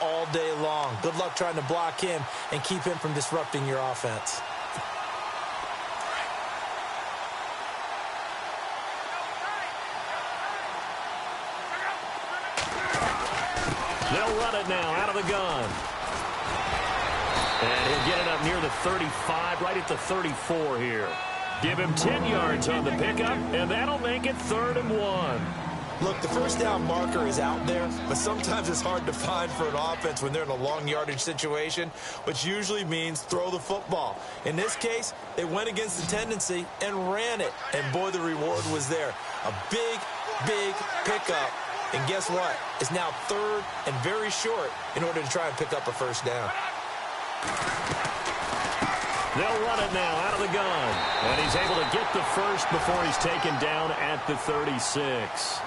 all day long. Good luck trying to block him and keep him from disrupting your offense. They'll run it now out of the gun. And he'll get it up near the 35, right at the 34 here. Give him 10 yards on the pickup, and that'll make it 3rd and 1. Look, the first down marker is out there, but sometimes it's hard to find for an offense when they're in a long yardage situation, which usually means throw the football. In this case, they went against the tendency and ran it, and boy, the reward was there. A big, big pickup, and guess what? It's now 3rd and very short in order to try and pick up a first down. They'll run it now out of the gun. And he's able to get the first before he's taken down at the 36.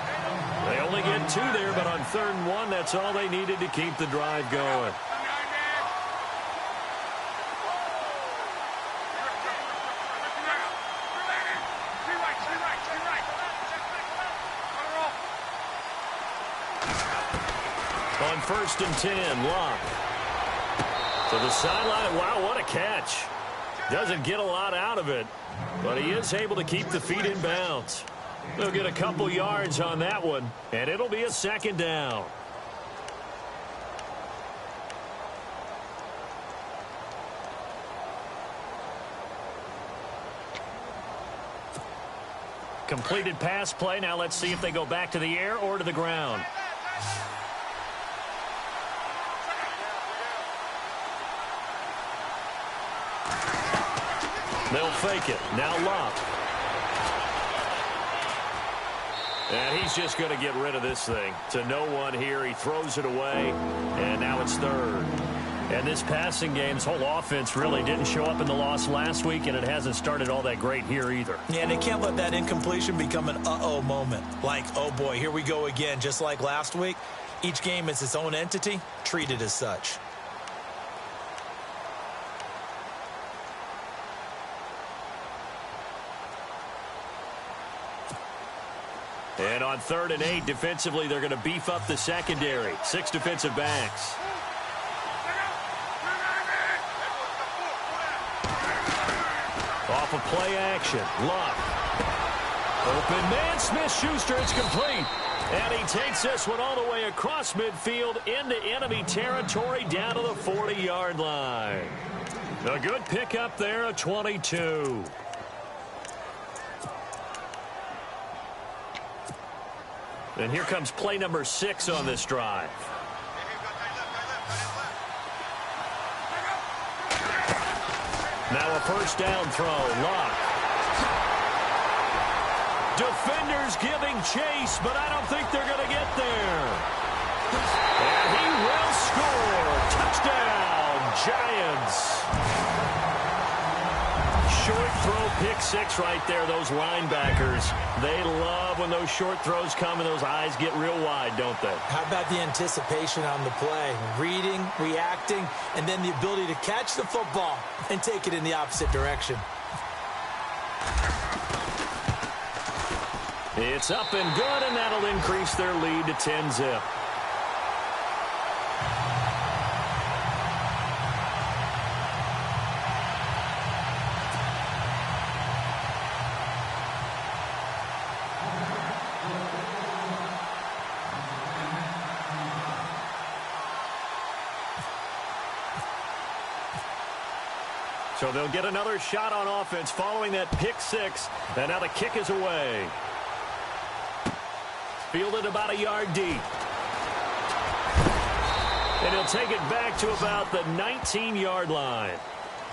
They only get 2 there, but on 3rd and 1, that's all they needed to keep the drive going. On 1st and 10, Locke. To the sideline. Wow, what a catch. Doesn't get a lot out of it, but he is able to keep the feet in bounds. They'll get a couple yards on that one, and it'll be a 2nd down. Completed pass play. Now let's see if they go back to the air or to the ground. They'll fake it. Now Locke. And he's just going to get rid of this thing. To no one here. He throws it away. And now it's 3rd. And this passing game's whole offense really didn't show up in the loss last week, and it hasn't started all that great here either. Yeah, and they can't let that incompletion become an uh-oh moment. Like, oh boy, here we go again, just like last week. Each game is its own entity, treated as such. And on 3rd and 8, defensively, they're going to beef up the secondary. 6 defensive backs. Off of play action. Locke. Open man, Smith-Schuster. It's complete. And he takes this one all the way across midfield into enemy territory down to the 40-yard line. A good pickup there, a 22. And here comes play number 6 on this drive. Now a first down throw. Locke. Defenders giving chase, but I don't think they're going to get there. And he will score. Touchdown, Giants. Short throw, pick 6 right there. Those linebackers, they love when those short throws come and those eyes get real wide, don't they? How about the anticipation on the play? Reading, reacting, and then the ability to catch the football and take it in the opposite direction. It's up and good, and that'll increase their lead to 10-zip. So they'll get another shot on offense following that pick 6. And now the kick is away. Fielded about a yard deep. And he'll take it back to about the 19-yard line.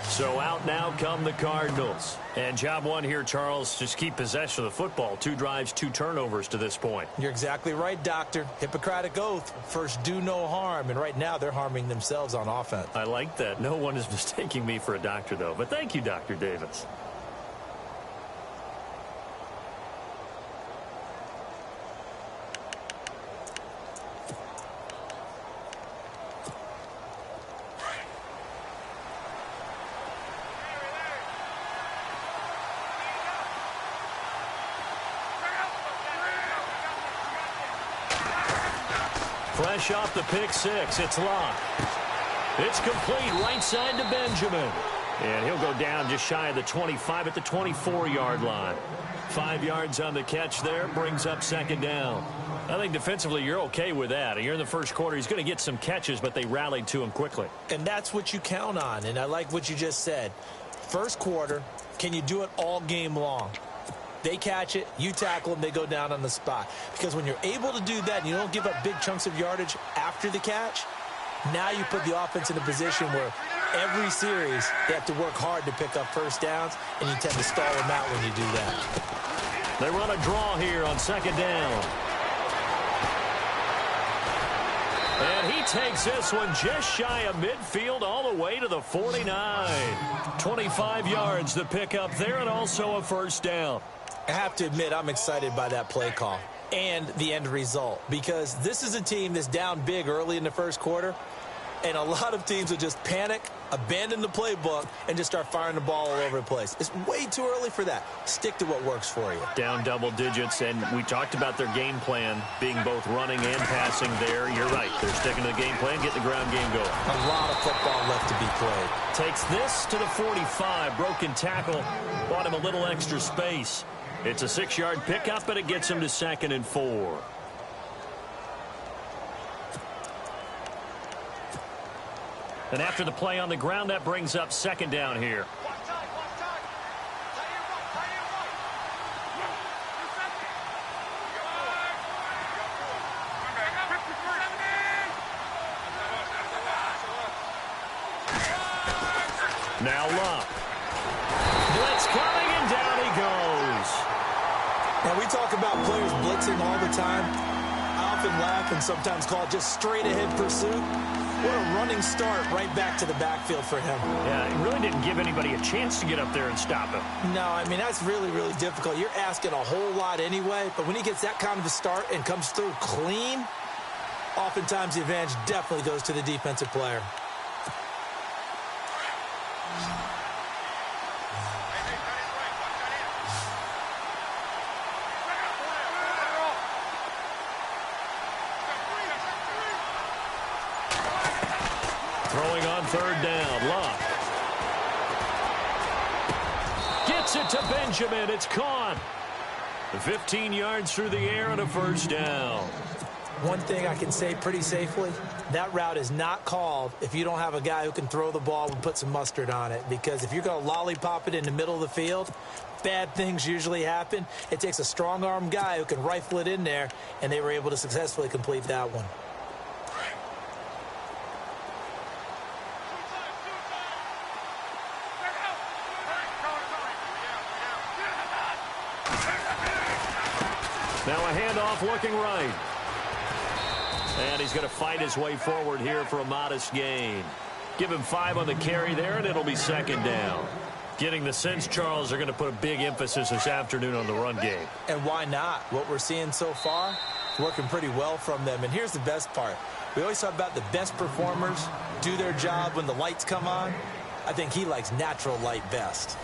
So out now come the Cardinals. And job one here, Charles, just keep possession of the football. 2 drives, 2 turnovers to this point. You're exactly right, Doctor. Hippocratic oath. First, do no harm. And right now, they're harming themselves on offense. I like that. No one is mistaking me for a doctor, though. But thank you, Dr. Davis. Fresh off the pick six, it's Locke. It's complete right side to Benjamin. And he'll go down just shy of the 25 at the 24-yard line. 5 yards on the catch there, brings up second down. I think defensively you're okay with that. Here in the first quarter, he's going to get some catches, but they rallied to him quickly. And that's what you count on, and I like what you just said. First quarter, can you do it all game long? They catch it, you tackle them, they go down on the spot. Because when you're able to do that and you don't give up big chunks of yardage after the catch, now you put the offense in a position where every series they have to work hard to pick up first downs, and you tend to stall them out when you do that. They run a draw here on second down. And he takes this one just shy of midfield all the way to the 49. 25 yards to pick up there, and also a first down. I have to admit, I'm excited by that play call and the end result, because this is a team that's down big early in the first quarter, and a lot of teams will just panic, abandon the playbook, and just start firing the ball all over the place. It's way too early for that. Stick to what works for you. Down double digits, and we talked about their game plan being both running and passing there. You're right. They're sticking to the game plan, getting the ground game going. A lot of football left to be played. Takes this to the 45. Broken tackle. Bought him a little extra space. It's a 6-yard pickup, but it gets him to 2nd and 4. And after the play on the ground, that brings up second down here. Now Locke. Blitz coming, and down he goes. Now, we talk about players blitzing all the time. I often laugh and sometimes call it just straight-ahead pursuit. What a running start right back to the backfield for him. Yeah, it really didn't give anybody a chance to get up there and stop him. No, I mean, that's really, really difficult. You're asking a whole lot anyway, but when he gets that kind of a start and comes through clean, oftentimes the advantage definitely goes to the defensive player. Throwing on third down, Locke. Gets it to Benjamin. It's caught. 15 yards through the air and a first down. One thing I can say pretty safely, that route is not called if you don't have a guy who can throw the ball and put some mustard on it. Because if you're going to lollipop it in the middle of the field, bad things usually happen. It takes a strong-arm guy who can rifle it in there, and they were able to successfully complete that one. Now a handoff looking right. And he's going to fight his way forward here for a modest gain. Give him 5 on the carry there, and it'll be second down. Getting the sense, Charles, are going to put a big emphasis this afternoon on the run game. And why not? What we're seeing so far, working pretty well from them. And here's the best part. We always talk about the best performers do their job when the lights come on. I think he likes natural light best.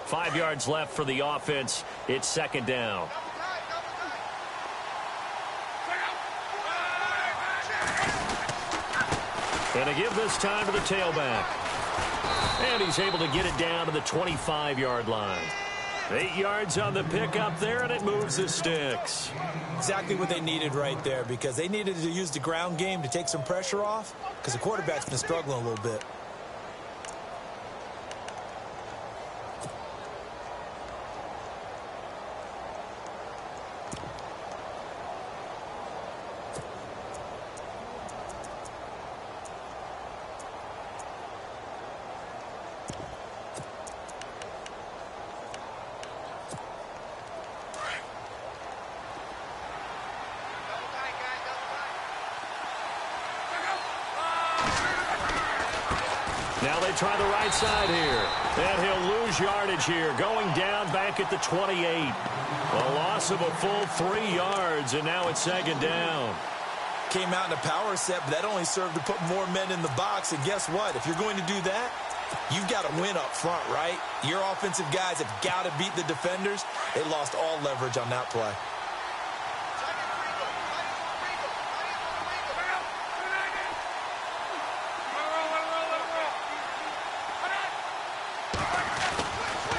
Five yards left for the offense. It's second down. And a give this time to the tailback. And he's able to get it down to the 25-yard line. 8 yards on the pickup there, and it moves the sticks. Exactly what they needed right there, because they needed to use the ground game to take some pressure off, because the quarterback's been struggling a little bit. Now they try the right side here. And he'll lose yardage here, going down back at the 28. A loss of a full 3 yards, and now it's second down. Came out in a power set, but that only served to put more men in the box. And guess what? If you're going to do that, you've got to win up front, right? Your offensive guys have got to beat the defenders. They lost all leverage on that play.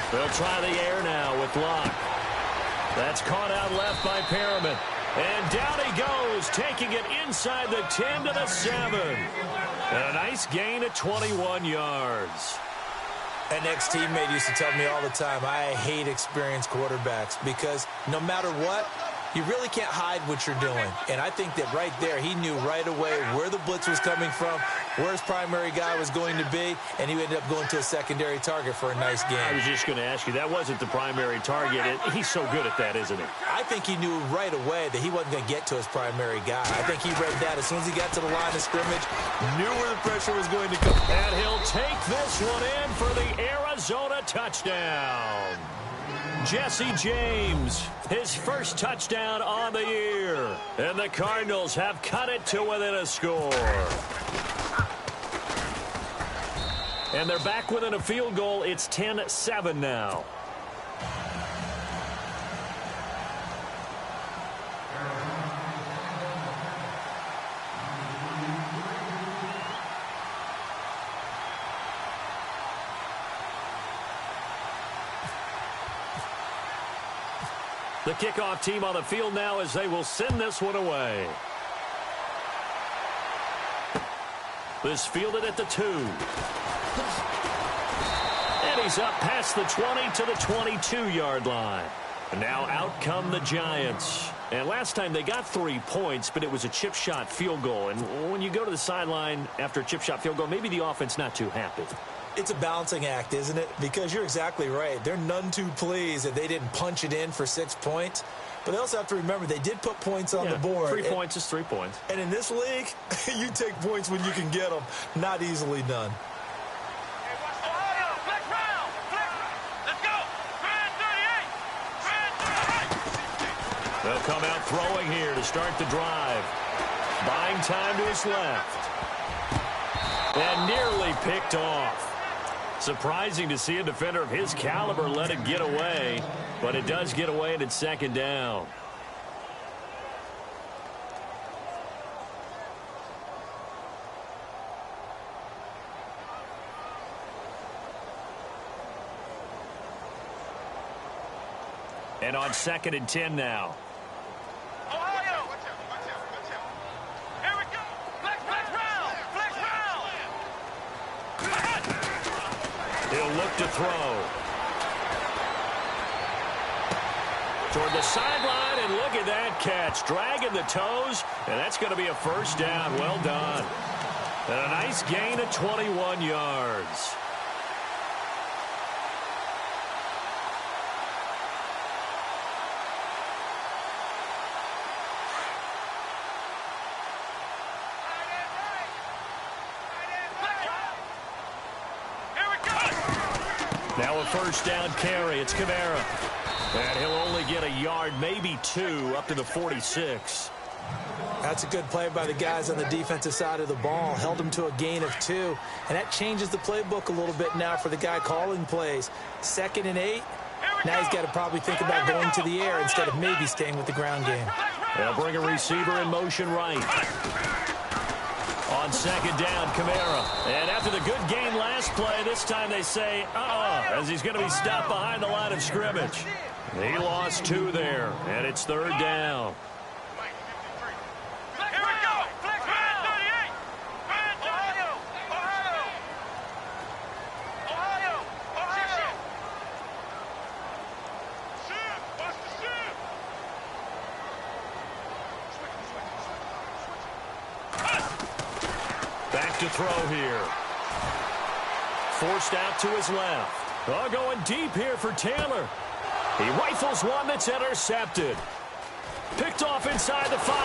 They'll try the air now with Locke. That's caught out left by Perriman. And down he goes, taking it inside the 10 to the 7. And a nice gain of 21 yards. An ex-teammate used to tell me all the time, I hate experienced quarterbacks because no matter what, you really can't hide what you're doing. And I think that right there, he knew right away where the blitz was coming from, where his primary guy was going to be, and he ended up going to a secondary target for a nice game. I was just going to ask you, that wasn't the primary target. He's so good at that, isn't he? I think he knew right away that he wasn't going to get to his primary guy. I think he read that as soon as he got to the line of scrimmage, knew where the pressure was going to come. And he'll take this one in for the Arizona touchdown. Jesse James, his first touchdown on the year. And the Cardinals have cut it to within a score. And they're back within a field goal. It's 10-7 now. The kickoff team on the field now as they will send this one away. This fielded at the 2. And he's up past the 20 to the 22-yard line. And now out come the Giants. And last time they got 3 points, but it was a chip shot field goal. And when you go to the sideline after a chip shot field goal, maybe the offense not too happy. It's a balancing act, isn't it? Because you're exactly right. They're none too pleased that they didn't punch it in for 6 points. But they also have to remember they did put points on the board. 3 points is 3 points. And in this league, you take points when you can get them. Not easily done. They'll come out throwing here to start the drive. Buying time to his left. And nearly picked off. Surprising to see a defender of his caliber let it get away, but it does get away and it's second down. And on 2nd and 10 now. He'll look to throw. Toward the sideline, and look at that catch. Dragging the toes, and that's going to be a first down. Well done. And a nice gain of 21 yards. Now a first down carry. It's Kamara. And he'll only get a yard, maybe 2, up to the 46. That's a good play by the guys on the defensive side of the ball. Held him to a gain of 2. And that changes the playbook a little bit now for the guy calling plays. 2nd and 8. Now he's got to probably think about going to the air instead of maybe staying with the ground game. They'll bring a receiver in motion right. On 2nd down, Kamara. And after the good gain last play, this time they say, as he's going to be stopped behind the line of scrimmage. He lost 2 there, and it's 3rd down. Back to throw here. Forced out to his left. Oh, going deep here for Taylor. He rifles one that's intercepted. Picked off inside the 5.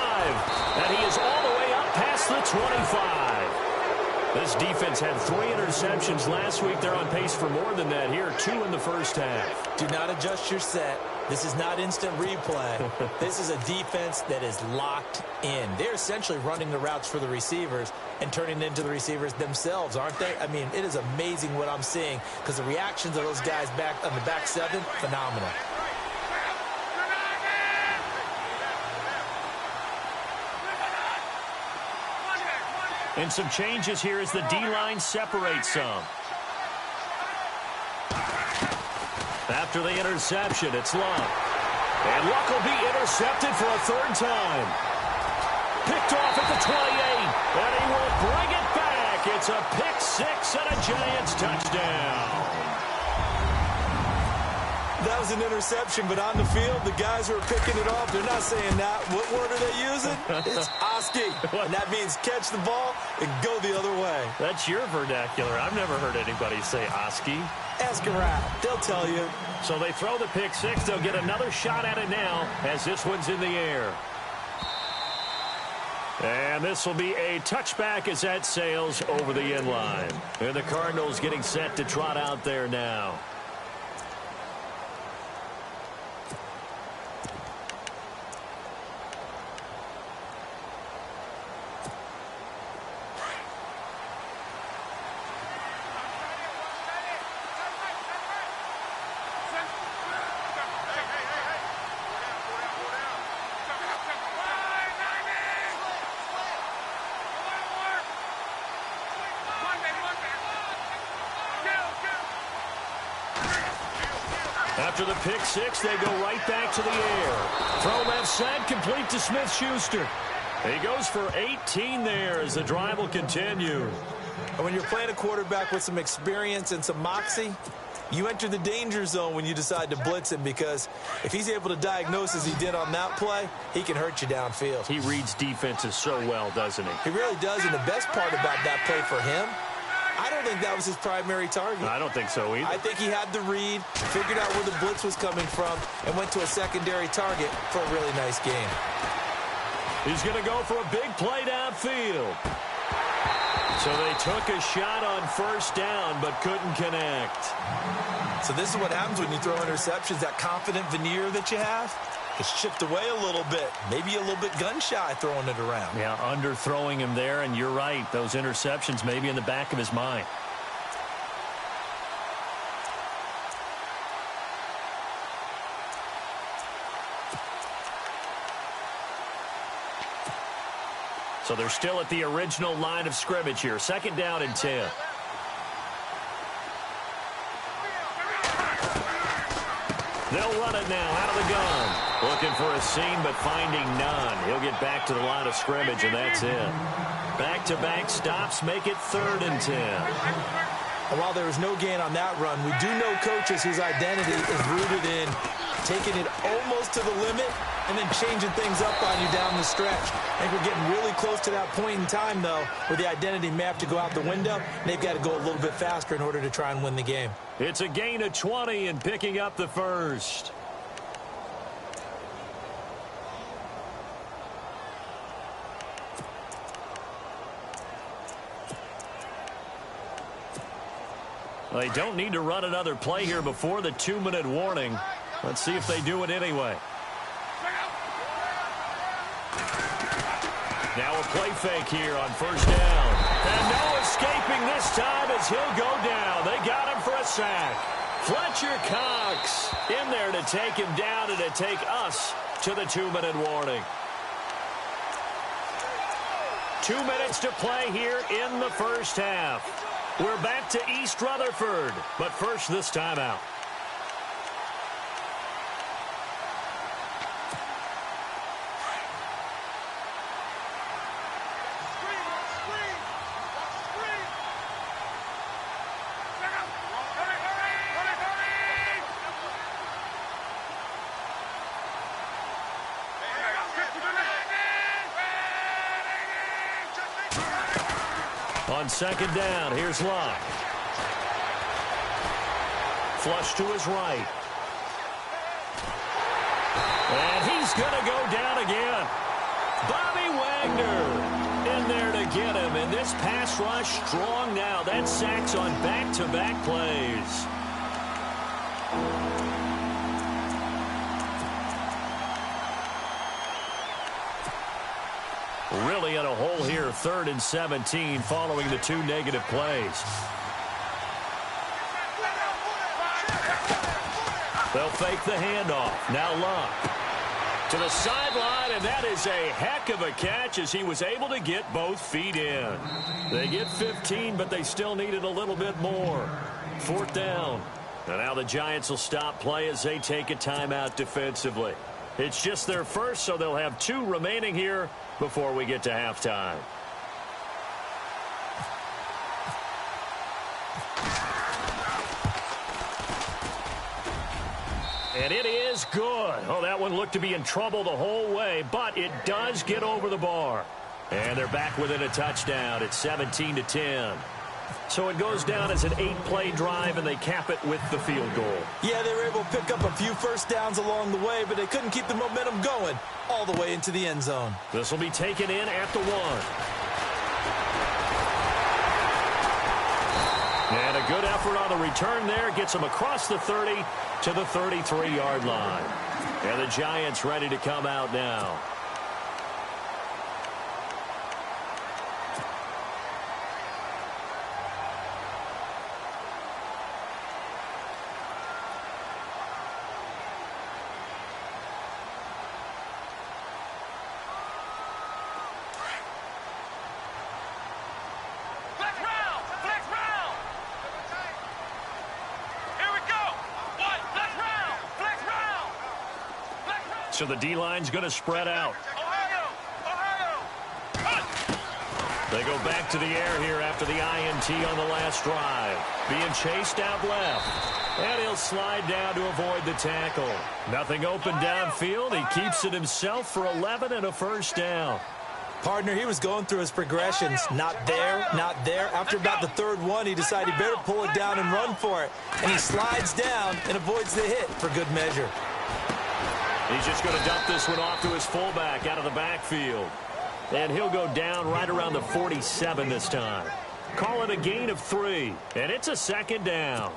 And he is all the way up past the 25. This defense had 3 interceptions last week. They're on pace for more than that here. 2 in the first half. Do not adjust your set. This is not instant replay. This is a defense that is locked in. They're essentially running the routes for the receivers and turning it into the receivers themselves, aren't they? I mean, it is amazing what I'm seeing because the reactions of those guys back on the back 7, phenomenal. And some changes here as the D-line separates some. After the interception, it's Luck. And Luck will be intercepted for a 3rd time. Picked off at the 28, and he will bring it back. It's a pick 6 and a Giants touchdown. That was an interception, but on the field, the guys who are picking it off, they're not saying that. What word are they using? It's Oski, and that means catch the ball and go the other way. That's your vernacular. I've never heard anybody say Oski. Ask around. They'll tell you. So they throw the pick 6. They'll get another shot at it now as this one's in the air. And this will be a touchback as that sails over the end line. And the Cardinals getting set to trot out there now. After the pick 6, they go right back to the air. Throw left side, complete to Smith-Schuster. He goes for 18 there as the drive will continue. And when you're playing a quarterback with some experience and some moxie, you enter the danger zone when you decide to blitz him, because if he's able to diagnose as he did on that play, he can hurt you downfield. He reads defenses so well, doesn't he? He really does, and the best part about that play for him, I don't think that was his primary target. I don't think so either. I think he had the read, figured out where the blitz was coming from, and went to a secondary target for a really nice game. He's going to go for a big play downfield. So they took a shot on 1st down, but couldn't connect. So this is what happens when you throw interceptions. That confident veneer that you have gets chipped away a little bit. Maybe a little bit gun-shy throwing it around. Yeah, underthrowing him there, and you're right. Those interceptions may be in the back of his mind. So they're still at the original line of scrimmage here. 2nd down and 10. They'll run it now out of the gun. Looking for a seam, but finding none. He'll get back to the line of scrimmage, and that's it. Back-to-back stops make it 3rd and 10. And while there was no gain on that run, we do know coaches whose identity is rooted in taking it almost to the limit and then changing things up on you down the stretch. I think we're getting really close to that point in time, though, where the identity may have to go out the window, and they've got to go a little bit faster in order to try and win the game. It's a gain of 20 and picking up the 1st. They don't need to run another play here before the 2-minute warning. Let's see if they do it anyway. Now a play fake here on 1st down. And no escaping this time as he'll go down. They got him for a sack. Fletcher Cox in there to take him down and to take us to the 2-minute warning. 2 minutes to play here in the 1st half. We're back to East Rutherford, but first this timeout. On 2nd down, here's Luck. Flush to his right. And he's going to go down again. Bobby Wagner in there to get him, and this pass rush strong now. That's sacks on back-to-back plays. Really in a hole here, 3rd and 17 following the 2 negative plays. They'll fake the handoff. Now Luck to the sideline, and that is a heck of a catch as he was able to get both feet in. They get 15, but they still needed a little bit more. 4th down. And now the Giants will stop play as they take a timeout defensively. It's just their first, so they'll have 2 remaining here before we get to halftime. And it is good. Oh, that one looked to be in trouble the whole way, but it does get over the bar. And they're back within a touchdown. It's 17-10. So it goes down as an 8-play drive, and they cap it with the field goal. Yeah, they were able to pick up a few first downs along the way, but they couldn't keep the momentum going all the way into the end zone. This will be taken in at the 1. And a good effort on the return there. Gets them across the 30 to the 33-yard line. And the Giants ready to come out now. So the D-line's going to spread out. They go back to the air here after the INT on the last drive. Being chased out left. And he'll slide down to avoid the tackle. Nothing open downfield. He keeps it himself for 11 and a first down. Partner, he was going through his progressions. Not there, not there. After about the 3rd one, he decided he better pull it down and run for it. And he slides down and avoids the hit for good measure. He's just going to dump this one off to his fullback out of the backfield. And he'll go down right around the 47 this time. Call it a gain of 3. And it's a 2nd down.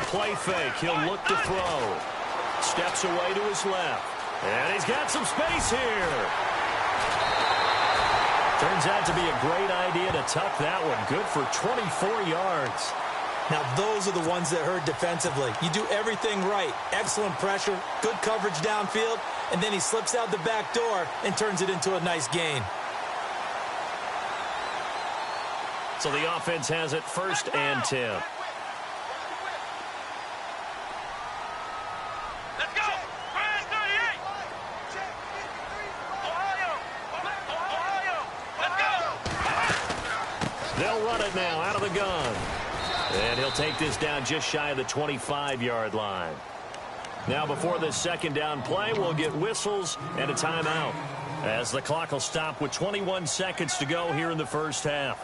Play fake. He'll look to throw. Steps away to his left. And he's got some space here. Turns out to be a great idea to tuck that one. Good for 24 yards. Now, those are the ones that hurt defensively. You do everything right. Excellent pressure, good coverage downfield, and then he slips out the back door and turns it into a nice gain. So the offense has it 1st and 10. They'll run it now out of the gun. And he'll take this down just shy of the 25-yard line. Now before this 2nd down play, we'll get whistles and a timeout, as the clock will stop with 21 seconds to go here in the first half.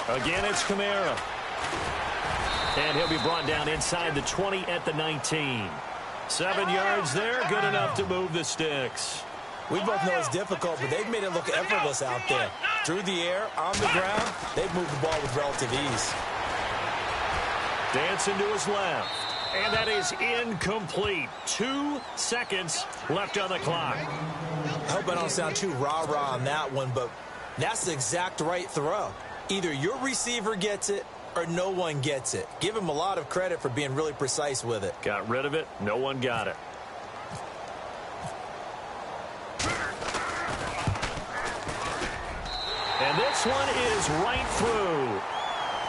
Again, it's Kamara. And he'll be brought down inside the 20 at the 19. 7 yards there, good enough to move the sticks. We both know it's difficult, but they've made it look effortless out there. Through the air, on the ground, they've moved the ball with relative ease. Dancing to his left. And that is incomplete. 2 seconds left on the clock. I hope I don't sound too rah-rah on that one, but that's the exact right throw. Either your receiver gets it or no one gets it. Give him a lot of credit for being really precise with it. Got rid of it. No one got it. And this one is right through.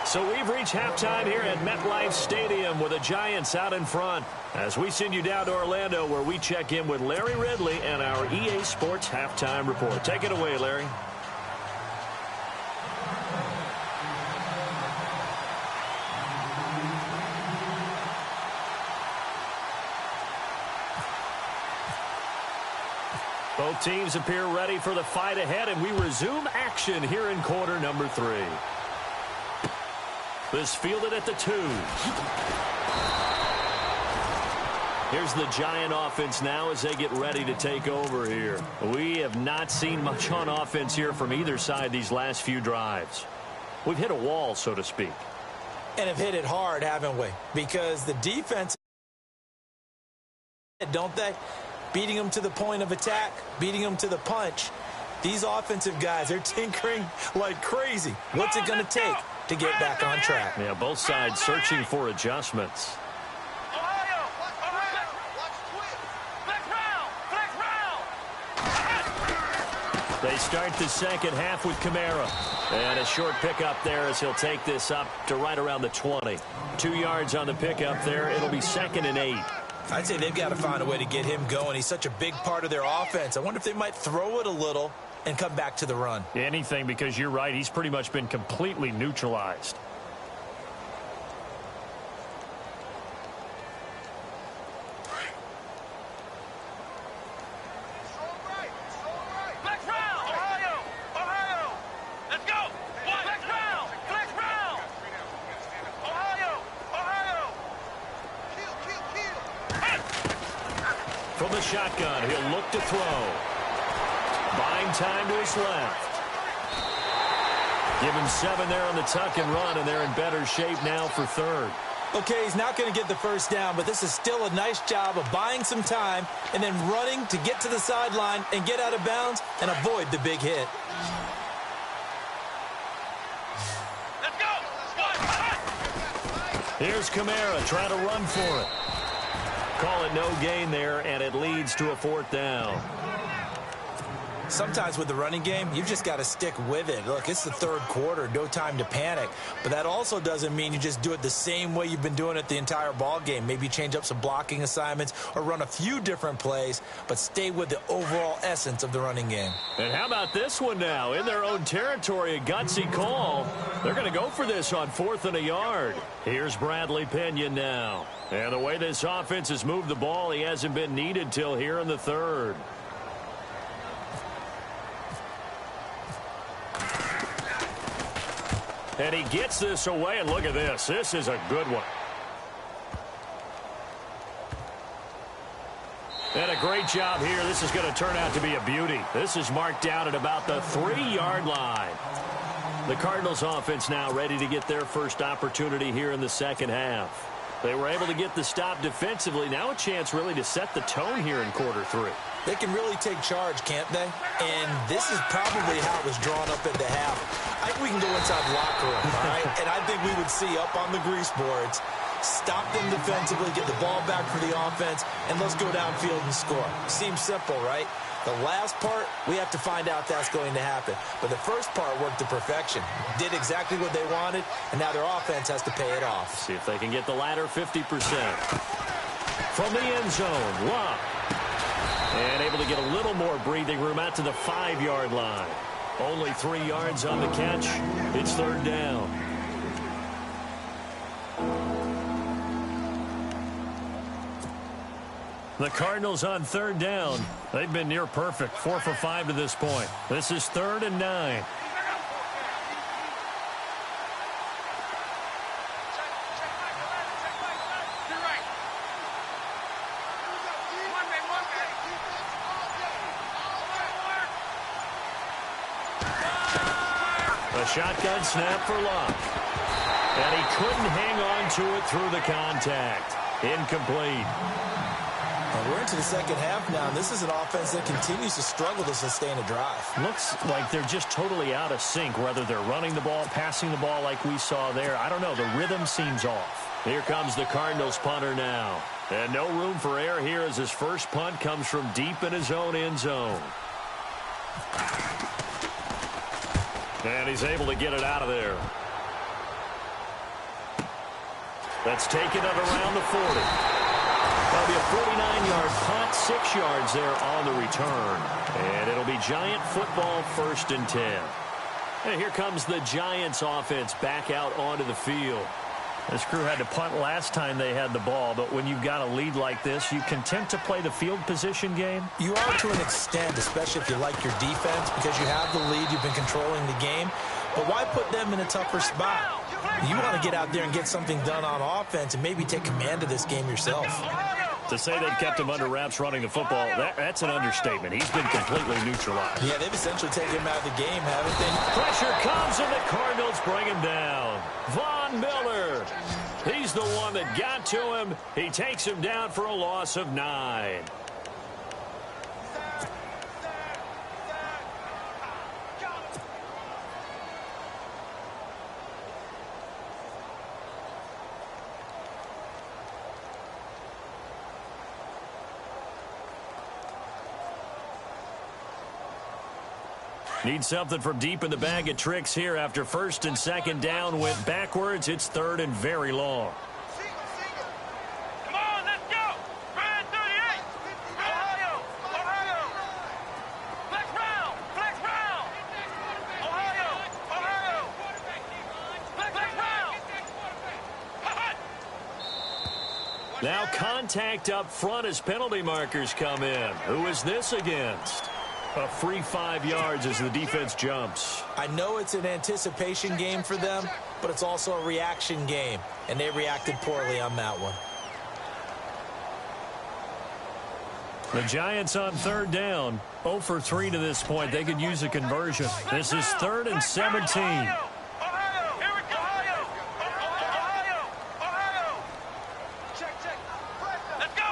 So we've reached halftime here at MetLife Stadium with the Giants out in front, as we send you down to Orlando, where we check in with Larry Ridley and our EA Sports Halftime Report. Take it away, Larry. Both teams appear ready for the fight ahead, and we resume action here in quarter number 3. This fielded at the 2. Here's the Giant offense now as they get ready to take over here. We have not seen much on offense here from either side these last few drives. We've hit a wall, so to speak. And have hit it hard, haven't we? Because the defense, don't they? Beating them to the point of attack, beating them to the punch. These offensive guys, they're tinkering like crazy. What's it going to take to get back on track? Yeah, both sides searching for adjustments. They start the second half with Kamara. And a short pickup there as he'll take this up to right around the 20. 2 yards on the pickup there. It'll be 2nd and 8. I'd say they've got to find a way to get him going. He's such a big part of their offense. I wonder if they might throw it a little and come back to the run. Anything, because you're right. He's pretty much been completely neutralized. From the shotgun, he'll look to throw. Buying time to his left. Give him 7 there on the tuck and run, and they're in better shape now for 3rd. Okay, he's not going to get the first down, but this is still a nice job of buying some time and then running to get to the sideline and get out of bounds and avoid the big hit. Let's go! Here's Kamara trying to run for it. Call it no gain there, and it leads to a 4th down. Sometimes with the running game, you've just got to stick with it. Look, it's the 3rd quarter, no time to panic. But that also doesn't mean you just do it the same way you've been doing it the entire ball game. Maybe change up some blocking assignments or run a few different plays, but stay with the overall essence of the running game. And how about this one now? In their own territory, a gutsy call. They're going to go for this on 4th and a yard. Here's Bradley Pinion now. And the way this offense has moved the ball, he hasn't been needed till here in the 3rd. And he gets this away, and look at this. This is a good one. And a great job here. This is going to turn out to be a beauty. This is marked down at about the 3-yard line. The Cardinals offense now ready to get their first opportunity here in the second half. They were able to get the stop defensively. Now a chance really to set the tone here in quarter 3. They can really take charge, can't they? And this is probably how it was drawn up at the half. I think we can go inside the locker room, all right? And I think we would see up on the grease boards, stop them defensively, get the ball back for the offense, and let's go downfield and score. Seems simple, right? The last part, we have to find out that's going to happen. But the first part worked to perfection. Did exactly what they wanted, and now their offense has to pay it off. See if they can get the latter 50%. From the end zone, Love. And able to get a little more breathing room out to the 5-yard line. Only 3 yards on the catch. It's 3rd down. The Cardinals on 3rd down. They've been near perfect. 4 for 5 to this point. This is 3rd and 9. A shotgun snap for Locke. And he couldn't hang on to it through the contact. Incomplete. And we're into the second half now. This is an offense that continues to struggle to sustain a drive. Looks like they're just totally out of sync, whether they're running the ball, passing the ball like we saw there. I don't know. The rhythm seems off. Here comes the Cardinals punter now. And no room for error here as his first punt comes from deep in his own end zone. And he's able to get it out of there. That's taken it around the 40. That'll be a 49-yard punt, 6 yards there on the return. And it'll be Giant football, 1st and 10. And here comes the Giants offense back out onto the field. This crew had to punt last time they had the ball, but when you've got a lead like this, you content to play the field position game? You are to an extent, especially if you like your defense, because you have the lead, you've been controlling the game. But why put them in a tougher spot? You want to get out there and get something done on offense and maybe take command of this game yourself. To say they've kept him under wraps running the football, that's an understatement. He's been completely neutralized. Yeah, they've essentially taken him out of the game, haven't they? Pressure comes, and the Cardinals bring him down. Von Miller. He's the one that got to him. He takes him down for a loss of 9. Need something from deep in the bag of tricks here after first and second down went backwards. It's third and very long. Come on, let's go. Red 38. Ohio. Ohio. Flex round. Flex round. Ohio. Ohio. Flex round. Now contact up front as penalty markers come in. Who is this against? A free 5 yards as the defense jumps. I know it's an anticipation game for them, but it's also a reaction game, and they reacted poorly on that one. The Giants on third down. 0 for 3 to this point. They could use a conversion. This is third and 17. Ohio. Here we go. Ohio. Ohio. Ohio. Check. Let's go.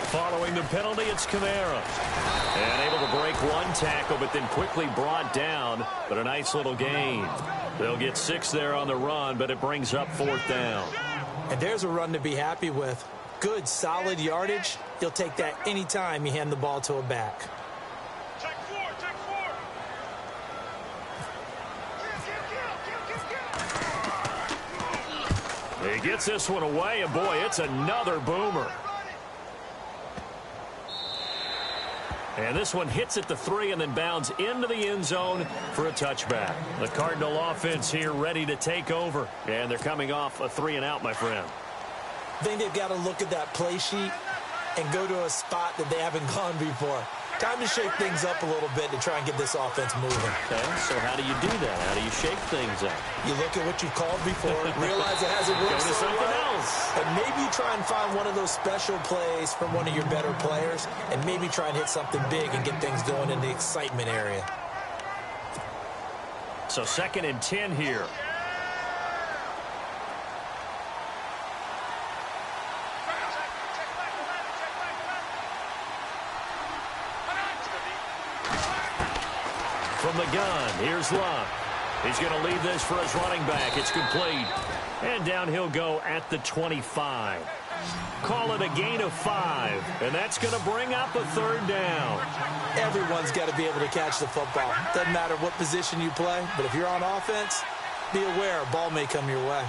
Following the penalty, it's Kamara. And able to break one tackle, but then quickly brought down. But a nice little gain. They'll get 6 there on the run, but it brings up 4th down. And there's a run to be happy with. Good, solid yardage. You'll take that anytime you hand the ball to a back. Check 4. He gets this one away, and boy, it's another boomer. And this one hits at the 3 and then bounds into the end zone for a touchback. The Cardinal offense here ready to take over. And they're coming off a 3-and-out, my friend. I think they've got to look at that play sheet and go to a spot that they haven't gone before. Time to shake things up a little bit to try and get this offense moving. Okay, so how do you do that? How do you shake things up? You look at what you've called before, realize it hasn't worked Go to so something well, else. and maybe you try and find one of those special plays from one of your better players, and maybe try and hit something big and get things going in the excitement area. So 2nd and 10 here. From the gun, here's Luck. He's going to leave this for his running back. It's complete. And down he'll go at the 25. Call it a gain of 5. And that's going to bring up a 3rd down. Everyone's got to be able to catch the football. Doesn't matter what position you play, but if you're on offense, be aware a ball may come your way.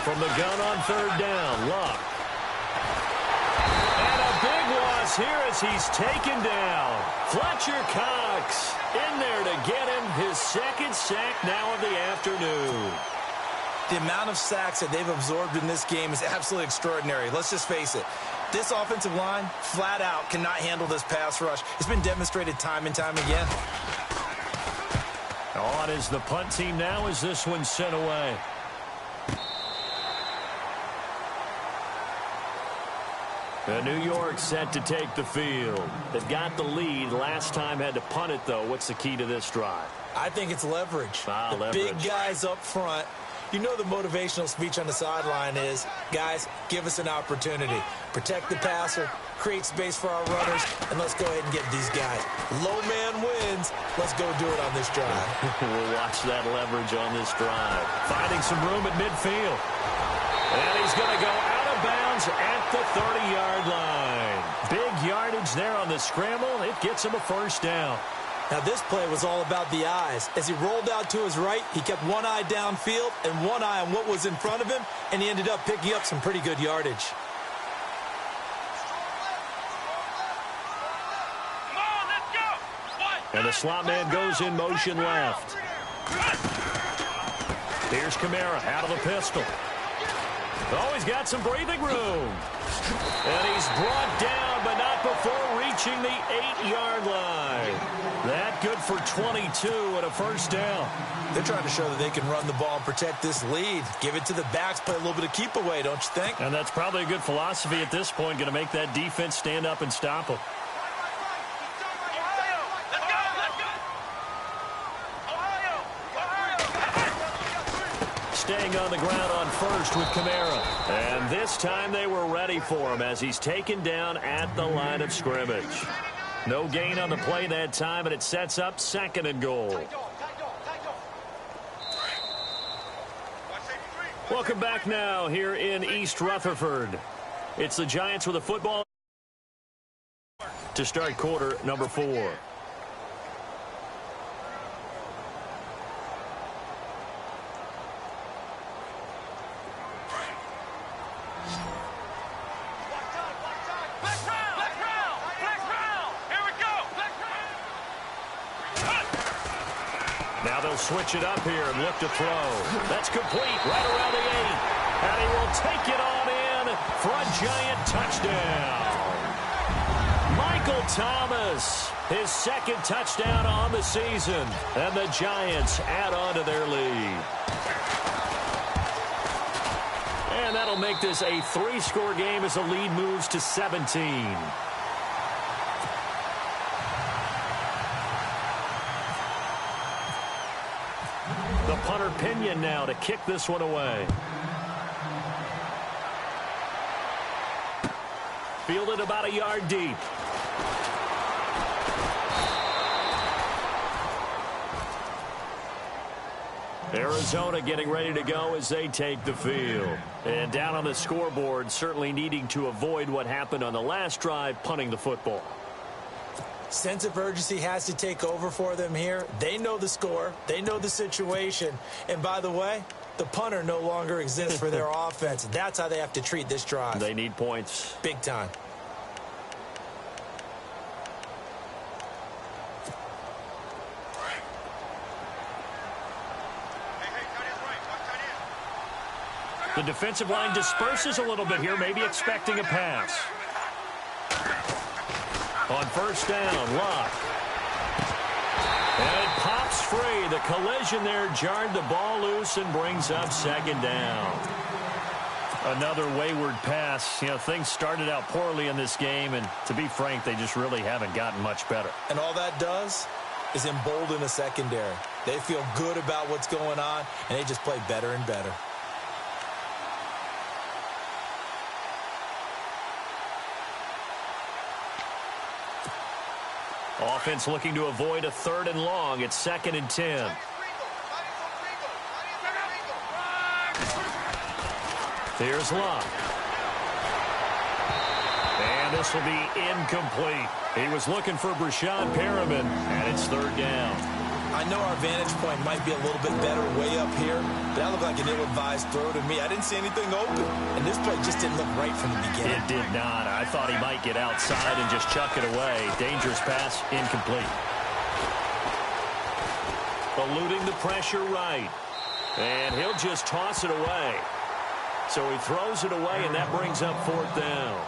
From the gun on 3rd down, Luck. And a big loss here as he's taken down. Fletcher Cox in there to get him his 2nd sack now of the afternoon. The amount of sacks that they've absorbed in this game is absolutely extraordinary. Let's just face it. This offensive line, flat out, cannot handle this pass rush. It's been demonstrated time and time again. On is the punt team now as this one's sent away. New York set to take the field. They've got the lead. Last time had to punt it, though. What's the key to this drive? I think it's leverage. The big guys up front. You know the motivational speech on the sideline is, guys, give us an opportunity. Protect the passer, create space for our runners, and let's go ahead and get these guys. Low man wins. Let's go do it on this drive. We'll watch that leverage on this drive. Finding some room at midfield. And he's going to go out of bounds at the 30-yard line. Big yardage there on the scramble. It gets him a 1st down. Now, this play was all about the eyes. As he rolled out to his right, he kept one eye downfield and one eye on what was in front of him, and he ended up picking up some pretty good yardage. Come on, let's go. And the slot man goes in motion left. Here's Kamara out of the pistol. Oh, he's got some breathing room. And he's brought down, but not before reaching the 8-yard line. That good for 22 and a first down. They're trying to show that they can run the ball and protect this lead. Give it to the backs, play a little bit of keep away, don't you think? And that's probably a good philosophy at this point, going to make that defense stand up and stop them. Staying on the ground on first with Kamara. And this time they were ready for him as he's taken down at the line of scrimmage. No gain on the play that time, and it sets up 2nd and goal. Welcome back now here in East Rutherford. It's the Giants with a football to start quarter number 4. Now they'll switch it up here and look to throw. That's complete right around the 8. And he will take it on in for a Giant touchdown. Michael Thomas, his 2nd touchdown on the season. And the Giants add on to their lead. And that'll make this a 3-score game as the lead moves to 17. The punter Pinion now to kick this one away. Fielded about a yard deep. Arizona getting ready to go as they take the field. And down on the scoreboard, certainly needing to avoid what happened on the last drive, punting the football. Sense of urgency has to take over for them here. They know the score. They know the situation. And by the way, the punter no longer exists for their offense. That's how they have to treat this drive. They need points. Big time. The defensive line disperses a little bit here, maybe expecting a pass. On first down, Locke. And it pops free. The collision there jarred the ball loose and brings up 2nd down. Another wayward pass. You know, things started out poorly in this game, and to be frank, they just really haven't gotten much better. And all that does is embolden a secondary. They feel good about what's going on, and they just play better and better. Offense looking to avoid a 3rd and long. It's 2nd and 10. Here's Locke. And this will be incomplete. He was looking for Brashad Perriman, and it's 3rd down. I know our vantage point might be a little bit better way up here, but that looked like an ill-advised throw to me. I didn't see anything open, and this play just didn't look right from the beginning. It did not. I thought he might get outside and just chuck it away. Dangerous pass, incomplete. Eluding the pressure right. And he'll just toss it away. So he throws it away, and that brings up 4th down.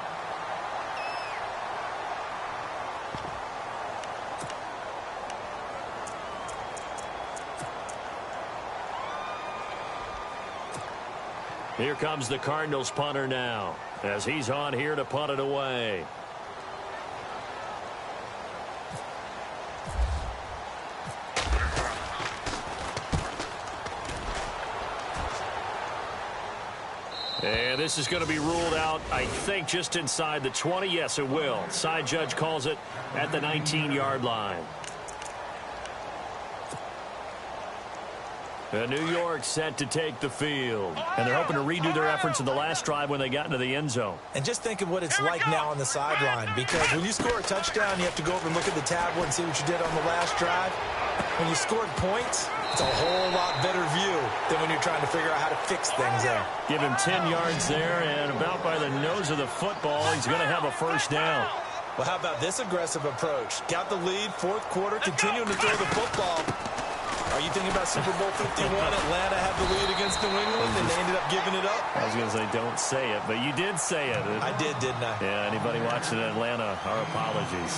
Here comes the Cardinals punter now, as he's on here to punt it away. And this is going to be ruled out, I think, just inside the 20. Yes, it will. Side judge calls it at the 19-yard line. New York set to take the field. And they're hoping to redo their efforts in the last drive when they got into the end zone. And just think of what it's like now on the sideline, because when you score a touchdown, you have to go over and look at the tablet and see what you did on the last drive. When you scored points, it's a whole lot better view than when you're trying to figure out how to fix things there. Give him 10 yards there, and about by the nose of the football, he's going to have a first down. Well, how about this aggressive approach? Got the lead, 4th quarter, continuing to throw the football. Are you thinking about Super Bowl 51? Atlanta had the lead against New England, and they ended up giving it up? I was going to say don't say it, but you did say it. I did, didn't I? Yeah, anybody watching Atlanta, our apologies.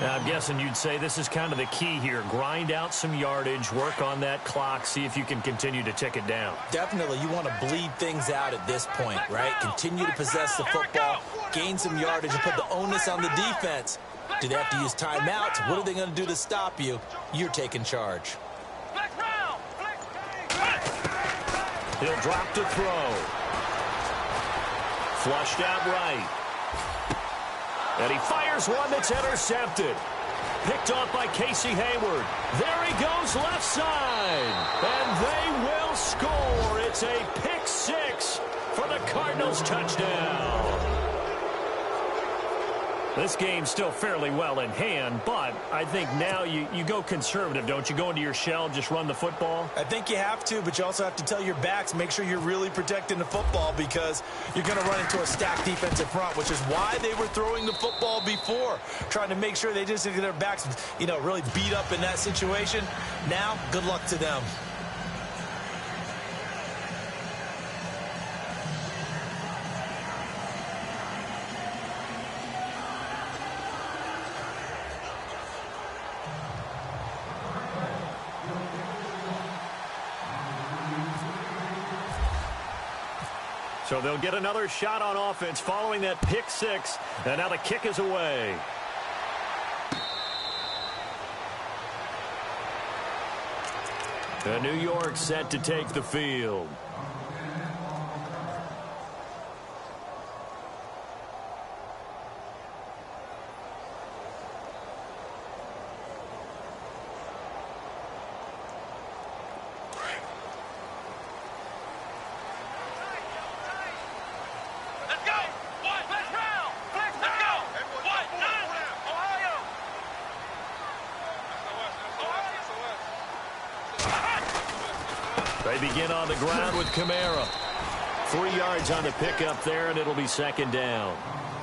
Now, I'm guessing you'd say this is kind of the key here. Grind out some yardage, work on that clock, see if you can continue to tick it down. Definitely. You want to bleed things out at this point, right? Continue to possess the football, gain some yardage, and put the onus on the defense. Do they have to use timeouts? What are they going to do to stop you? You're taking charge. He'll drop to throw. Flushed out right. And he fires one that's intercepted. Picked off by Casey Hayward. There he goes left side. And they will score. It's a pick six for the Cardinals touchdown. This game's still fairly well in hand, but I think now you go conservative, don't you? Go into your shell, just run the football? I think you have to, but you also have to tell your backs, make sure you're really protecting the football because you're going to run into a stacked defensive front, which is why they were throwing the football before, trying to make sure they just get their backs, really beat up in that situation. Now, good luck to them. So they'll get another shot on offense following that pick six. And now the kick is away. And New York set to take the field. They begin on the ground with Kamara. 3 yards on the pickup there, and it'll be second down.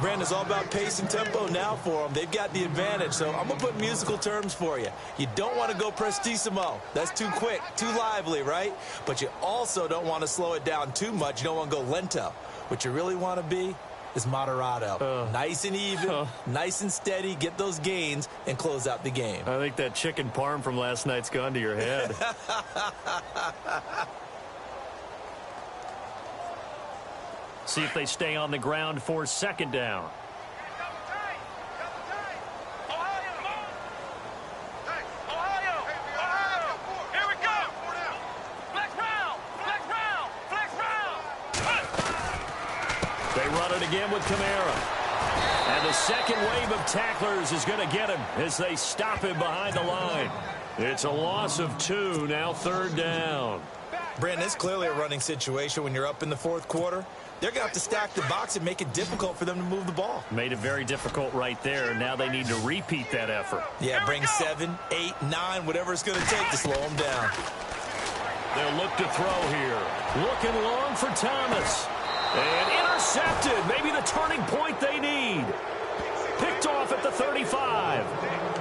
Brandon, it's all about pace and tempo now for them. They've got the advantage, so I'm going to put musical terms for you. You don't want to go prestissimo. That's too quick, too lively, right? But you also don't want to slow it down too much. You don't want to go lento. What you really want to be is moderato. Nice and even, nice and steady, get those gains, and close out the game. I think that chicken parm from last night's gone to your head. See if they stay on the ground for second down. They run it again with Kamara. And the second wave of tacklers is going to get him as they stop him behind the line. It's a loss of 2, now third down. Brandon, it's clearly a running situation when you're up in the fourth quarter. They're going to have to stack the box and make it difficult for them to move the ball. Made it very difficult right there. Now they need to repeat that effort. Yeah, bring 7, 8, 9, whatever it's going to take to slow them down. They'll look to throw here. Looking long for Thomas. And intercepted. Maybe the turning point they need. Picked off at the 35.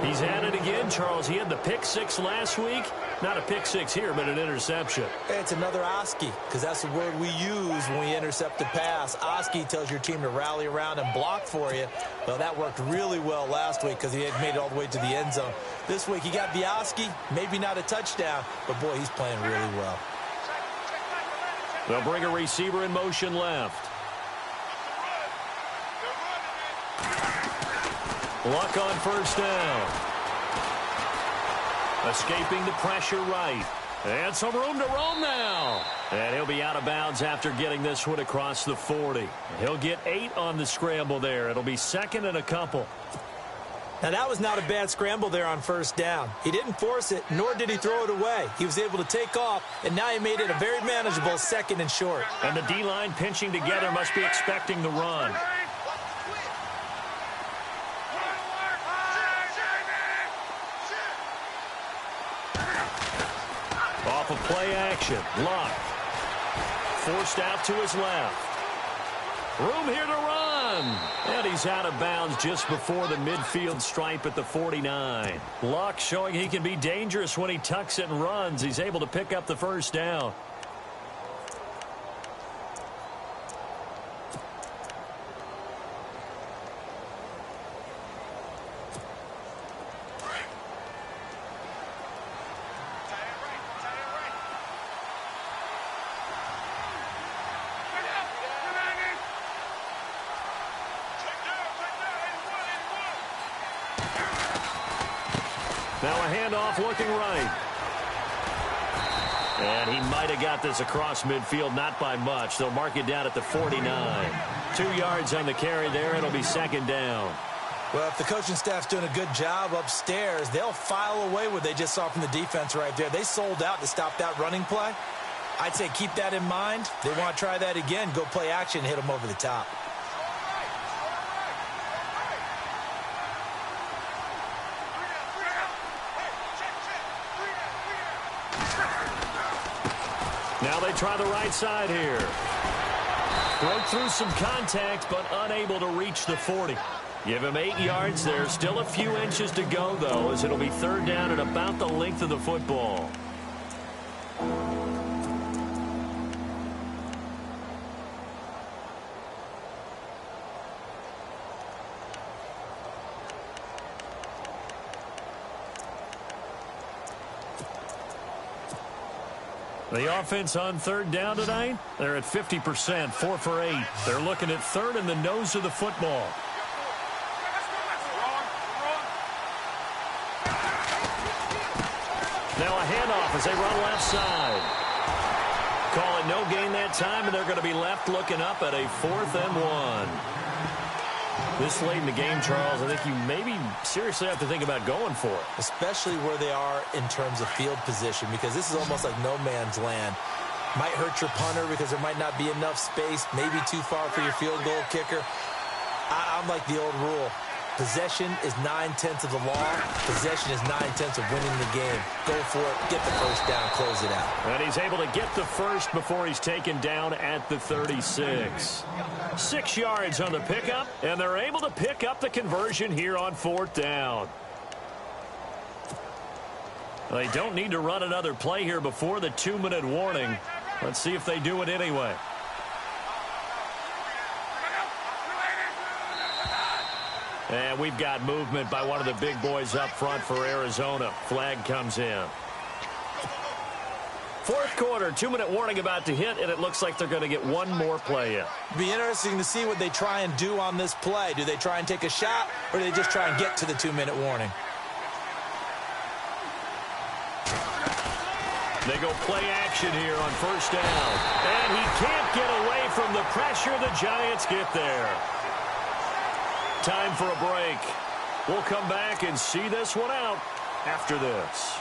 He's had it again, Charles. He had the pick six last week. Not a pick six here, but an interception. It's another Oski, because that's the word we use when we intercept a pass. Oski tells your team to rally around and block for you. Well, that worked really well last week because he had made it all the way to the end zone. This week he got the Oski, maybe not a touchdown, but boy, he's playing really well. They'll bring a receiver in motion left. Luck on first down. Escaping the pressure right. And some room to roam now. And he'll be out of bounds after getting this one across the 40. He'll get 8 on the scramble there. It'll be second and a couple. Now, that was not a bad scramble there on first down. He didn't force it, nor did he throw it away. He was able to take off, and now he made it a very manageable second and short. And the D-line pinching together must be expecting the run. Off of play action. Luck. Forced out to his left. Room here to run. run. And he's out of bounds just before the midfield stripe at the 49. Luck showing he can be dangerous when he tucks it and runs. He's able to pick up the first down. Now a handoff looking right. And he might have got this across midfield, not by much. They'll mark it down at the 49. 2 yards on the carry there. It'll be second down. Well, if the coaching staff's doing a good job upstairs, they'll file away what they just saw from the defense right there. They sold out to stop that running play. I'd say keep that in mind. They want to try that again. Go play action and hit them over the top. Now they try the right side here. Broke through some contact, but unable to reach the 40. Give him 8 yards there. Still a few inches to go, though, as it'll be third down at about the length of the football. The offense on third down tonight, they're at 50%, 4 for 8. They're looking at third in the nose of the football. Now a handoff as they run left side. Call it no gain that time, and they're going to be left looking up at a 4th and 1. This late in the game, Charles, I think you maybe seriously have to think about going for it. Especially where they are in terms of field position, because this is almost like no man's land. Might hurt your punter because there might not be enough space, maybe too far for your field goal kicker. I'm like the old rule. Possession is 9/10 of the law. Possession is 9/10 of winning the game. Go for it. Get the first down. Close it out. And he's able to get the first before he's taken down at the 36. 6 yards on the pickup, and they're able to pick up the conversion here on 4th down. They don't need to run another play here before the 2-minute warning. Let's see if they do it anyway. And we've got movement by one of the big boys up front for Arizona. Flag comes in. 4th quarter, 2-minute warning about to hit, and it looks like they're going to get one more play in. It'll be interesting to see what they try and do on this play. Do they try and take a shot, or do they just try and get to the 2-minute warning? They go play action here on 1st down. And he can't get away from the pressure. The Giants get there. Time for a break. We'll come back and see this one out after this.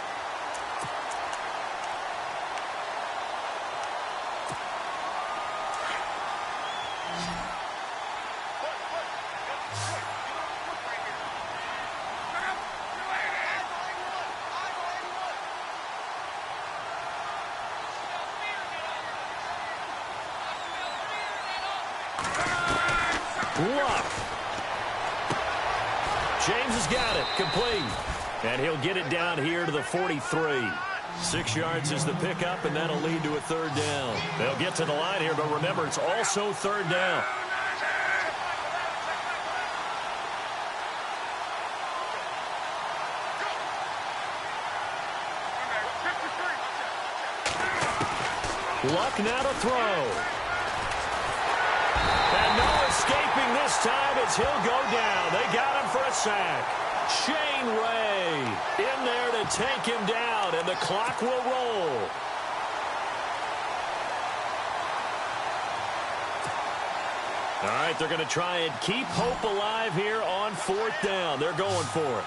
Luck. James has got it. Complete. And he'll get it down here to the 43. 6 yards is the pickup, and that'll lead to a 3rd down. They'll get to the line here, but remember, it's also 3rd down. Luck now to throw. And no escaping this time as he'll go down. They got him for a sack. Shane Ray in there to take him down, and the clock will roll. All right, they're going to try and keep hope alive here on 4th down. They're going for it.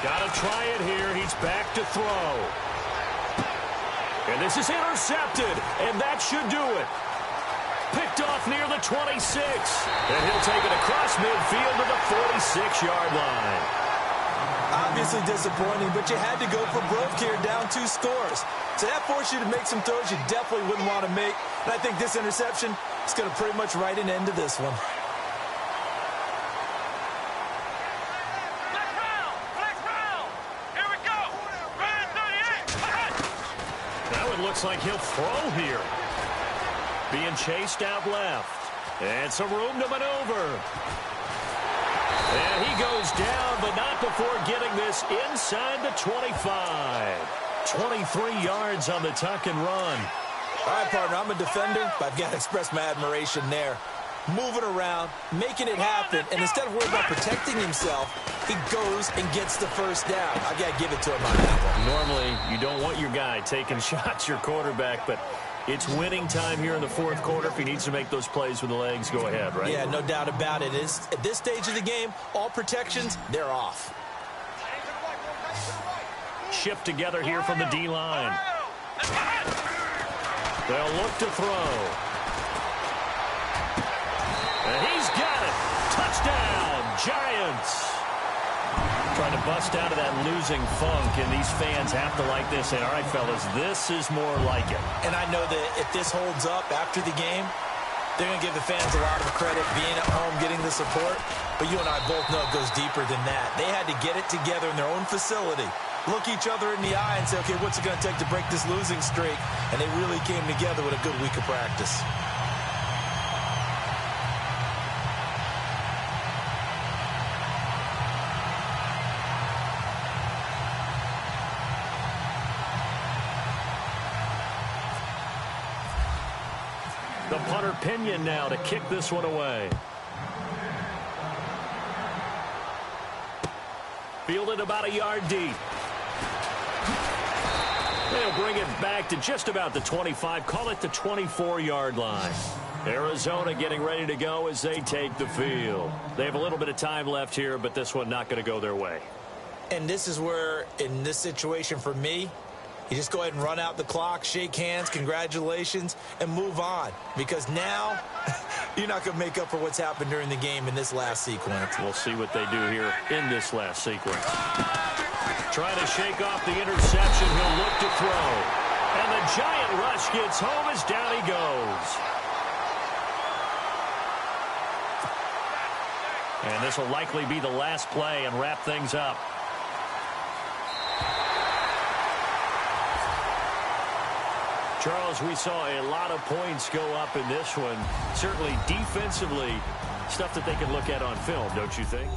Got to try it here. He's back to throw. And this is intercepted, and that should do it. Picked off near the 26. And he'll take it across midfield to the 46-yard line. obviously disappointing, but you had to go for broke here, down 2 scores. So that forced you to make some throws you definitely wouldn't want to make. And I think this interception is going to pretty much write an end to this one. Flex round. Here we go. Ryan 38. Now it looks like he'll throw here. Being chased out left. And some room to maneuver. And he goes down, but not before getting this inside the 25. 23 yards on the tuck and run. All right, partner, I'm a defender, but I've got to express my admiration there. Moving around, making it happen, and instead of worrying about protecting himself, he goes and gets the first down. I got to give it to him on that one. Normally, you don't want your guy taking shots, your quarterback, but it's winning time here in the fourth quarter. If he needs to make those plays with the legs, go ahead, right? Yeah, no doubt about it. At this stage of the game, all protections, they're off. Shift together here from the D-line. They'll look to throw. And he's got it. Touchdown, Giants. Trying to bust out of that losing funk, and these fans have to like this. And all right, fellas, this is more like it. And I know that if this holds up after the game, they're going to give the fans a lot of credit being at home, getting the support. But you and I both know it goes deeper than that. They had to get it together in their own facility, look each other in the eye and say, okay, what's it going to take to break this losing streak? And they really came together with a good week of practice. The punter Pinion now to kick this one away. Fielded about a yard deep. They'll bring it back to just about the 25. Call it the 24-yard line. Arizona getting ready to go as they take the field. They have a little bit of time left here, but this one not going to go their way. And this is where, in this situation for me, you just go ahead and run out the clock, shake hands, congratulations, and move on. Because now, you're not going to make up for what's happened during the game in this last sequence. We'll see what they do here in this last sequence. Trying to shake off the interception. He'll look to throw. And the giant rush gets home as down he goes. And this will likely be the last play and wrap things up. Charles, we saw a lot of points go up in this one. Certainly defensively, stuff that they can look at on film, don't you think?